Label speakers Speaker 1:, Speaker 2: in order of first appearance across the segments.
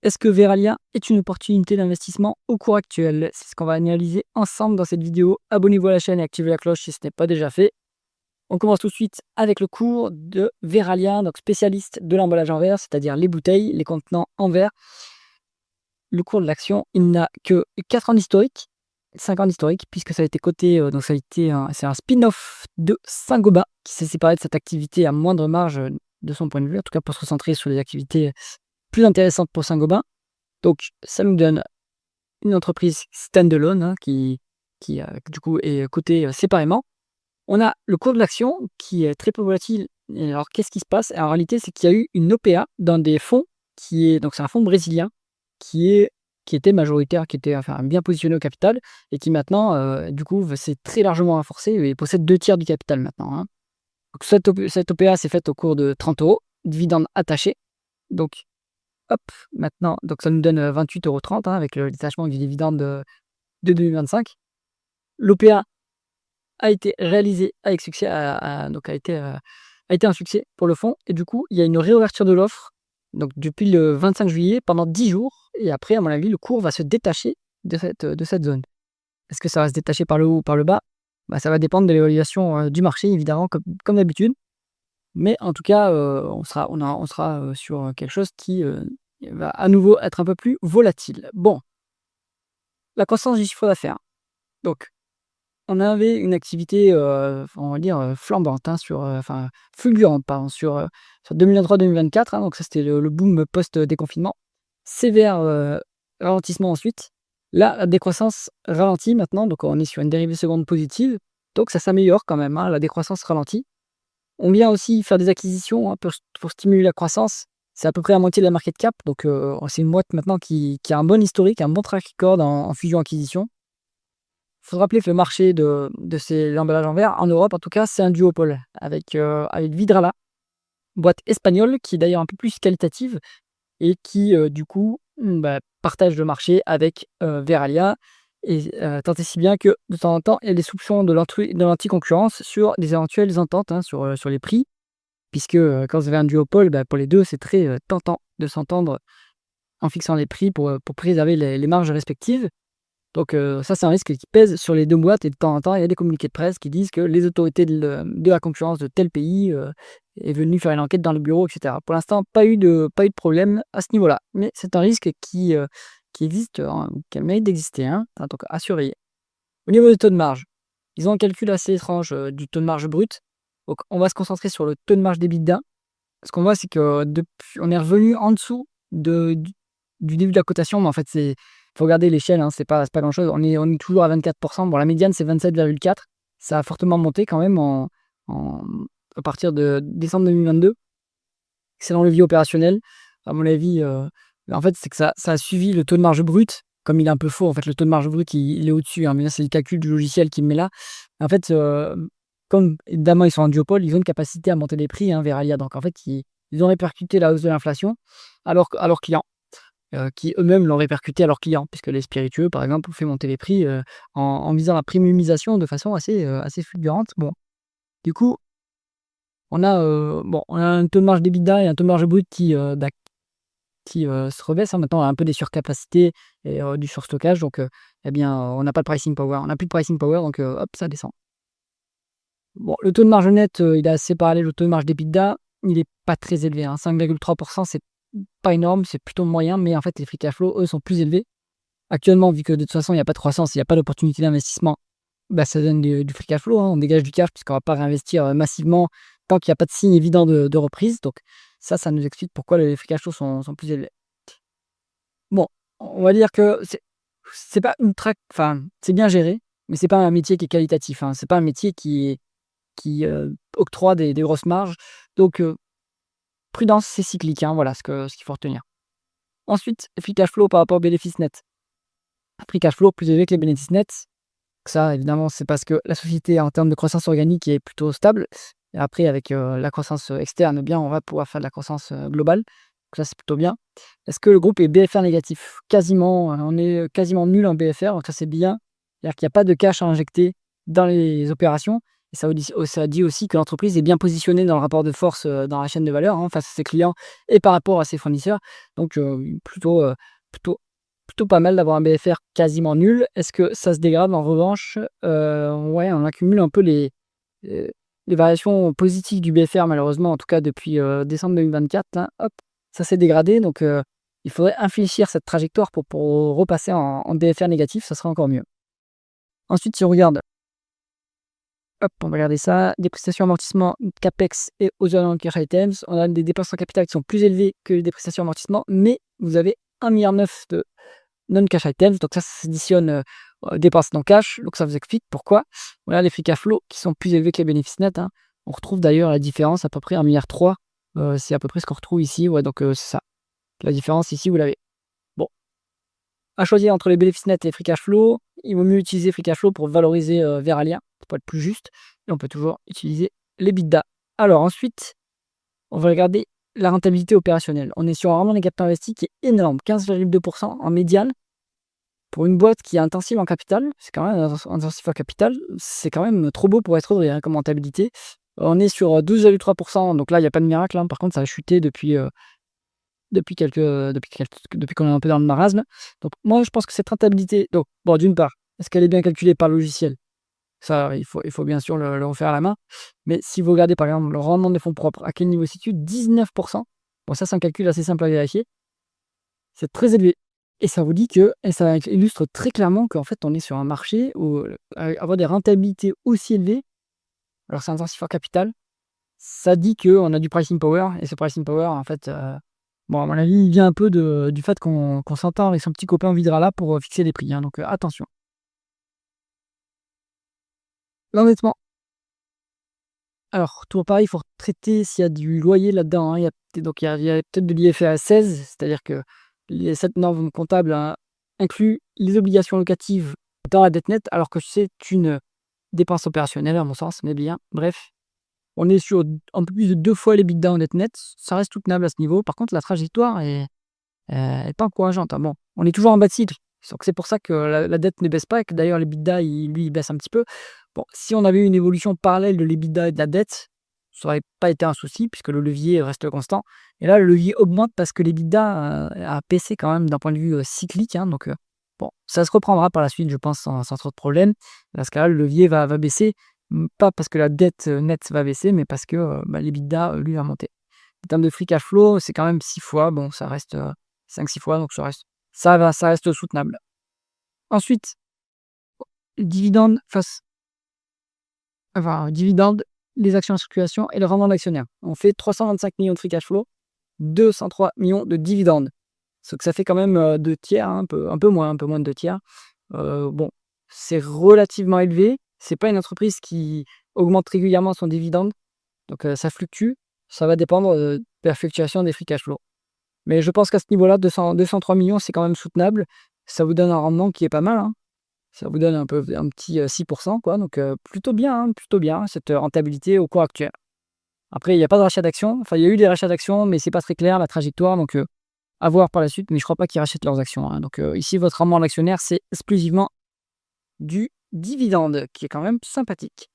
Speaker 1: Est-ce que Veralia est une opportunité d'investissement au cours actuel? C'est ce qu'on va analyser ensemble dans cette vidéo. Abonnez-vous à la chaîne et activez la cloche si ce n'est pas déjà fait. On commence tout de suite avec le cours de Veralia, donc spécialiste de l'emballage en verre, c'est-à-dire les bouteilles, les contenants en verre. Le cours de l'action, il n'a que 4 ans d'historique, 5 ans d'historique, puisque ça a été coté, donc ça a été c'est un spin-off de Saint-Gobain qui s'est séparé de cette activité à moindre marge de son point de vue, en tout cas pour se recentrer sur des activités plus intéressantes pour Saint-Gobain. Donc ça nous donne une entreprise standalone qui du coup est cotée séparément. On a le cours de l'action qui est très peu volatile. Et alors qu'est-ce qui se passe? En réalité, c'est qu'il y a eu une OPA dans des fonds donc c'est un fonds brésilien qui est qui était majoritaire, qui était enfin bien positionné au capital et qui maintenant, du coup, s'est très largement renforcé et possède 2 tiers du capital maintenant, hein. Donc cette OPA s'est faite au cours de 30 €, dividende attaché. Donc hop, maintenant, donc ça nous donne 28,30 € hein, avec le détachement du dividende de 2025. L'OPA a été réalisée avec succès, donc a été un succès pour le fonds. Et du coup, il y a une réouverture de l'offre donc depuis le 25 juillet pendant 10 jours. Et après, à mon avis, le cours va se détacher de cette zone. Est-ce que ça va se détacher par le haut ou par le bas? Bah, ça va dépendre de l'évaluation du marché, évidemment, comme d'habitude. Mais en tout cas, on sera sur quelque chose qui va à nouveau être un peu plus volatile. Bon, la croissance du chiffre d'affaires. Donc, on avait une activité, on va dire, flambante, hein, enfin fulgurante, pardon, sur 2023-2024, hein, donc ça, c'était le boom post-déconfinement. Sévère ralentissement ensuite. Là, la décroissance ralentit maintenant, donc on est sur une dérivée seconde positive, donc ça s'améliore quand même, hein, la décroissance ralentit. On vient aussi faire des acquisitions, hein, pour stimuler la croissance. C'est à peu près la moitié de la market cap, donc c'est une boîte maintenant qui a un bon historique, un bon track record en fusion-acquisition. Il faut se rappeler que le marché de l'emballage en verre, en Europe en tout cas, c'est un duopole avec Vidrala, boîte espagnole qui est d'ailleurs un peu plus qualitative et qui, du coup, partage le marché avec Veralia. Et tant et si bien que, de temps en temps, il y a des soupçons de l'anticoncurrence sur des éventuelles ententes, hein, sur les prix. Puisque, quand vous avez un duopole, pour les 2 c'est très, tentant de s'entendre en fixant les prix pour préserver les marges respectives. Donc ça, c'est un risque qui pèse sur les 2 boîtes et de temps en temps, il y a des communiqués de presse qui disent que les autorités de la concurrence de tel pays, est venue faire une enquête dans le bureau et cetera. Pour l'instant, pas eu de problème à ce niveau-là, mais c'est un risque qui existe, hein, qui a le mérite d'exister, hein, donc à surveiller. Au niveau des taux de marge, ils ont un calcul assez étrange, du taux de marge brut. Donc on va se concentrer sur le taux de marge d'EBITDA. Ce qu'on voit, c'est que depuis on est revenu en dessous du début de la cotation, mais en fait, faut regarder l'échelle, hein, c'est pas grand-chose. On est toujours à 24%. Bon, la médiane, c'est 27,4. Ça a fortement monté quand même en à partir de décembre 2022. Excellent levier opérationnel. À mon avis, en fait, c'est que ça a suivi le taux de marge brut, comme il est un peu faux, en fait, le taux de marge brut, il est au-dessus, hein, mais là, c'est le calcul du logiciel qui me met là. En fait, comme évidemment, ils sont en duopole, ils ont une capacité à monter les prix, hein, Veralia. Donc en fait, ils ont répercuté la hausse de l'inflation à leurs clients, qui eux-mêmes l'ont répercuté à leurs clients, puisque les spiritueux, par exemple, ont fait monter les prix, en visant la premiumisation de façon assez fulgurante. Bon, du coup, on a un taux de marge d'EBITDA et un taux de marge brut qui se rebaisse, hein. Maintenant, on a un peu des surcapacités et du surstockage, donc eh bien, on n'a pas de pricing power. On n'a plus de pricing power, donc hop, ça descend. Bon, le taux de marge net, il est assez parallèle au taux de marge d'EBITDA. Il est pas très élevé, hein. 5,3%, c'est pas énorme, c'est plutôt moyen, mais en fait, les free cash flow, eux, sont plus élevés. Actuellement, vu que de toute façon, il y a pas de croissance, il y a pas d'opportunité d'investissement, ça donne du free cash flow, hein. On dégage du cash puisqu'on va pas réinvestir, massivement tant qu'il y a pas de signe évident de reprise. Donc ça nous explique pourquoi les free cash flow sont plus élevés. Bon, on va dire que c'est pas ultra, enfin, c'est bien géré, mais c'est pas un métier qui est qualitatif, hein. C'est pas un métier qui octroie des grosses marges. Donc prudence, c'est cyclique, hein, voilà ce qu'il faut retenir. Ensuite, free cash flow par rapport aux bénéfices nets. Free cash flow plus élevé que les bénéfices nets. Ça, évidemment, c'est parce que la société, en termes de croissance organique, est plutôt stable. Et après, avec la croissance externe, eh bien, on va pouvoir faire de la croissance globale. Donc ça, c'est plutôt bien. Est-ce que le groupe est BFR négatif? Quasiment, on est quasiment nul en BFR, donc ça, c'est bien. C'est-à-dire qu'il n'y a pas de cash à injecter dans les opérations. Et ça dit aussi que l'entreprise est bien positionnée dans le rapport de force, dans la chaîne de valeur, hein, face à ses clients et par rapport à ses fournisseurs. Donc plutôt plutôt pas mal d'avoir un BFR quasiment nul. Est-ce que ça se dégrade en revanche? Ouais, on accumule un peu heu, les variations positives du BFR malheureusement, en tout cas depuis, décembre 2024 là, hop, ça s'est dégradé donc il faudrait infléchir cette trajectoire pour repasser en BFR négatif, ça serait encore mieux. Ensuite, si on regarde, hop, on va regarder ça, dépréciation, amortissement, CAPEX et other non-cash items, on a des dépenses en capital qui sont plus élevées que les dépréciations, amortissements, mais vous avez 1,9 milliard de non-cash items, donc ça s'additionne, dépenses non cash, donc ça vous explique pourquoi. Voilà les free cash flow qui sont plus élevés que les bénéfices nets, hein. On retrouve d'ailleurs la différence à peu près 1,3 milliard, c'est à peu près ce qu'on retrouve ici, ouais, donc c'est ça. La différence ici, vous l'avez. Bon, à choisir entre les bénéfices nets et les free cash flow, il vaut mieux utiliser free cash flow pour valoriser, Verallia, pour être plus juste et on peut toujours utiliser l'EBITDA. Alors ensuite, on va regarder la rentabilité opérationnelle. On est sur un rendement des capitaux investis qui est énorme, 15,2 en médiane. Pour une boîte qui est intensive en capital, c'est quand même intensif en capital, c'est quand même trop beau pour être vrai, hein, comme rentabilité. On est sur 12,3 donc là, il y a pas de miracle, hein. Par contre, ça a chuté depuis qu'on est un peu dans le marasme. Donc moi, je pense que cette rentabilité donc bon, d'une part, est-ce qu'elle est bien calculée par le logiciel? Ça, il faut bien sûr le refaire à la main. Mais si vous regardez, par exemple, le rendement des fonds propres, à quel niveau il se situe? 19. Bon, ça, c'est un calcul assez simple à vérifier. C'est très élevé et ça vous dit que et ça illustre très clairement qu'en fait, on est sur un marché où, avoir des rentabilités aussi élevées, alors c'est intensif en capital, ça dit qu'on a du pricing power et ce pricing power, en fait, bon, à mon avis, il vient un peu du fait qu'on s'entend avec son petit copain Vidrala pour, fixer les prix, hein, donc attention. L'endettement, alors toujours pareil, il faut traiter s'il y a du loyer là-dedans, hein. Il y a peut-être de l'IFRS 16, c'est-à-dire que cette norme comptable, hein, inclut les obligations locatives dans la dette nette, alors que c'est une dépense opérationnelle à mon sens, mais bien, bref. On est sur un peu plus de 2 fois l'EBITDA en dette nette, ça reste soutenable à ce niveau. Par contre, la trajectoire est pas encourageante, hein. Bon, on est toujours en bas de cycle, donc c'est pour ça que la dette ne baisse pas et que d'ailleurs l'EBITDA, il baisse un petit peu. Bon, si on avait eu une évolution parallèle de l'EBITDA et de la dette, ça aurait pas été un souci puisque le levier reste constant et là, le levier augmente parce que l'EBITDA, a baissé quand même d'un point de vue, cyclique, hein, donc bon, ça se reprendra par la suite, je pense, sans trop de problème. Dans ce cas-là, le levier va baisser, pas parce que la dette, nette va baisser, mais parce que, l'EBITDA, lui, va monter. En termes de free cash flow, c'est quand même 6 fois, bon, ça reste, 5-6 fois, donc ça reste soutenable. Ensuite, dividende face dividende, les actions en circulation et le rendement d'actionnaire. On fait 325 millions de free cash flow, 203 millions de dividendes. Ce que ça fait quand même, 2 tiers, hein, un peu moins de 2 tiers. Bon, c'est relativement élevé. C'est pas une entreprise qui augmente régulièrement son dividende, donc ça fluctue. Ça va dépendre, de la fluctuation des free cash flow. Mais je pense qu'à ce niveau-là, 203 millions, c'est quand même soutenable. Ça vous donne un rendement qui est pas mal, hein. Ça vous donne un petit, 6 quoi, donc plutôt bien cette rentabilité au cours actuel. Après, il y a pas de rachat d'actions, enfin, il y a eu des rachats d'actions, mais c'est pas très clair la trajectoire, donc à voir par la suite, mais je crois pas qu'ils rachètent leurs actions, hein. Donc ici, votre rendement d'actionnaire, c'est exclusivement du dividende, qui est quand même sympathique.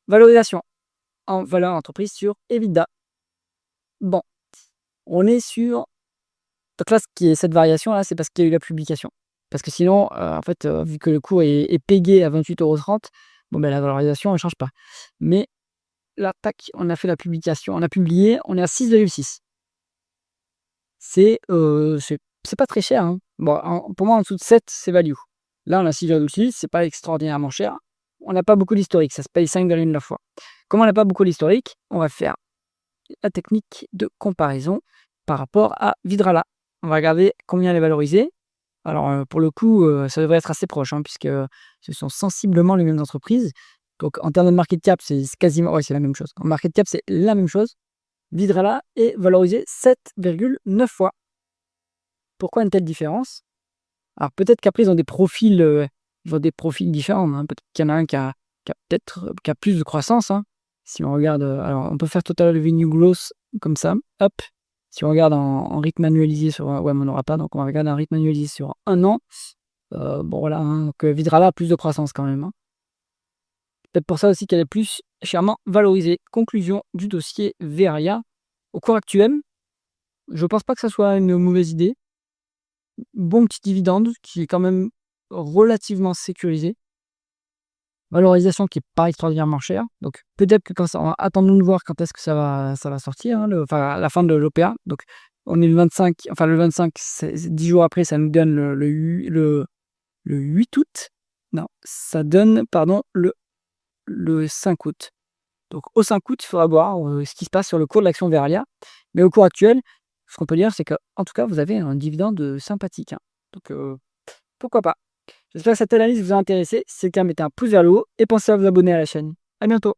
Speaker 1: Valorisation en valeur entreprise sur EBITDA. Bon, on est sur donc là, ce qui est cette variation-là, c'est parce qu'il y a eu la publication. Parce que sinon, en fait, vu que le cours est payé à 28,30 €, bon, ben, la valorisation, elle change pas. Mais là, tac, on a fait la publication, on a publié, on est à 6,6. C'est pas très cher, hein. Bon, pour moi, en dessous de 7, c'est value. Là, on a 6,6, c'est pas extraordinairement cher. On n'a pas beaucoup d'historique, ça se paye 5,9 fois. Comme on n'a pas beaucoup d'historique, on va faire la technique de comparaison par rapport à Vidrala. On va regarder combien elle est valorisée. Alors, pour le coup, ça devrait être assez proche, hein, puisque ce sont sensiblement les mêmes entreprises. Donc en termes de market cap, c'est quasiment ouais, c'est la même chose. En market cap, c'est la même chose. Vidrala est valorisé 7,9 fois. Pourquoi une telle différence? Alors peut-être qu'après ils ont des profils différents, hein. Peut-être qu'il y en a un qui a plus de croissance, hein. Si on regarde, alors on peut faire total revenue growth comme ça, hop. Si on regarde en rythme annualisé sur, ouais, mais on n'aura pas, donc on va regarder un rythme annualisé sur 1 an. Bon voilà, hein, donc Vidrala a plus de croissance quand même, hein. Peut-être pour ça aussi qu'elle est plus chèrement valorisée. Conclusion du dossier Verallia. Au cours actuel, je pense pas que ça soit une mauvaise idée. Bon petit dividende qui est quand même relativement sécurisé. Valorisation qui est pas extraordinairement chère. Donc peut-être que quand ça attendons de voir quand est-ce que ça va sortir, hein, enfin la fin de l'OPA. Donc on est le 25, enfin le 25, c'est 10 jours après, ça nous donne le 8 août. Non, ça donne, pardon, le 5 août. Donc au 5 août, il faudra voir ce qui se passe sur le cours de l'action Verallia. Mais au cours actuel, ce qu'on peut dire, c'est qu'en tout cas, vous avez un dividende sympathique, hein. Donc pourquoi pas. J'espère que cette analyse vous a intéressé. Si c'est le cas, mettez un pouce vers le haut et pensez à vous abonner à la chaîne. À bientôt.